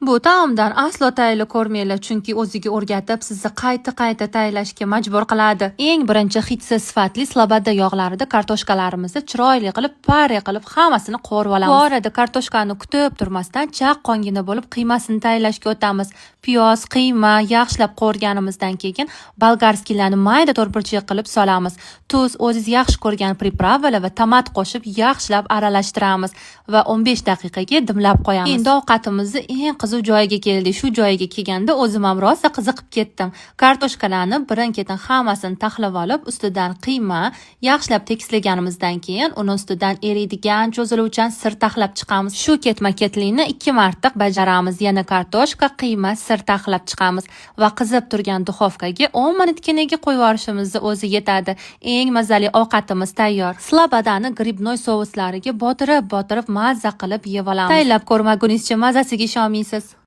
Bu taomdan aslo tayyorli ko'rmanglar, chunki o'ziga o'rgatib sizni qayta tayyorlashga majbur qiladi. Eng birinchi hidsiz sifatli slobodda yog'larida kartoshkalarimizni chiroyli qilib pare qilib hammasini qo'rib olamiz. Bu orada kartoshkani kutib turmasdan chaqqongina bo'lib qiymasini tayyorlashga o'tamiz. Piyoz, qiyma yaxshilab qo'rganimizdan keyin bolgarskiylarni mayda to'rtburchak qilib solamiz. Tuz, o'zingiz yaxshi ko'rgan pripravkalar va tomat qo'shib yaxshilab aralashtiramiz va 15 daqiqaga dimlab qo'yamiz. Endi ovqatimizni eng qiziq joyiga keldi. Shu joyiga kelganda o'zim ham rosa qiziqib ketdim. Kartoshkalarni birin-ketin hammasini taxlab olib, ustidan qiyma yaxshilab tekislaganimizdan keyin uni ustidan eriydigan cho'ziluvchan sir taxlab chiqamiz. Shu ketma-ketlikni 2 marta bajaramiz. Yana kartoshka, qiyma, sir taxlab chiqamiz va qizib turgan duxovkaga 10 minutginaga qo'yib yuborishimizni o'zi yetadi. Eng mazali ovqatimiz tayyor. Slobodani gribnoy souslariga botirib mazza qilib yeb olamiz. Tayyorlab ko'rmagunizcha mazasiga ishonmaysiz.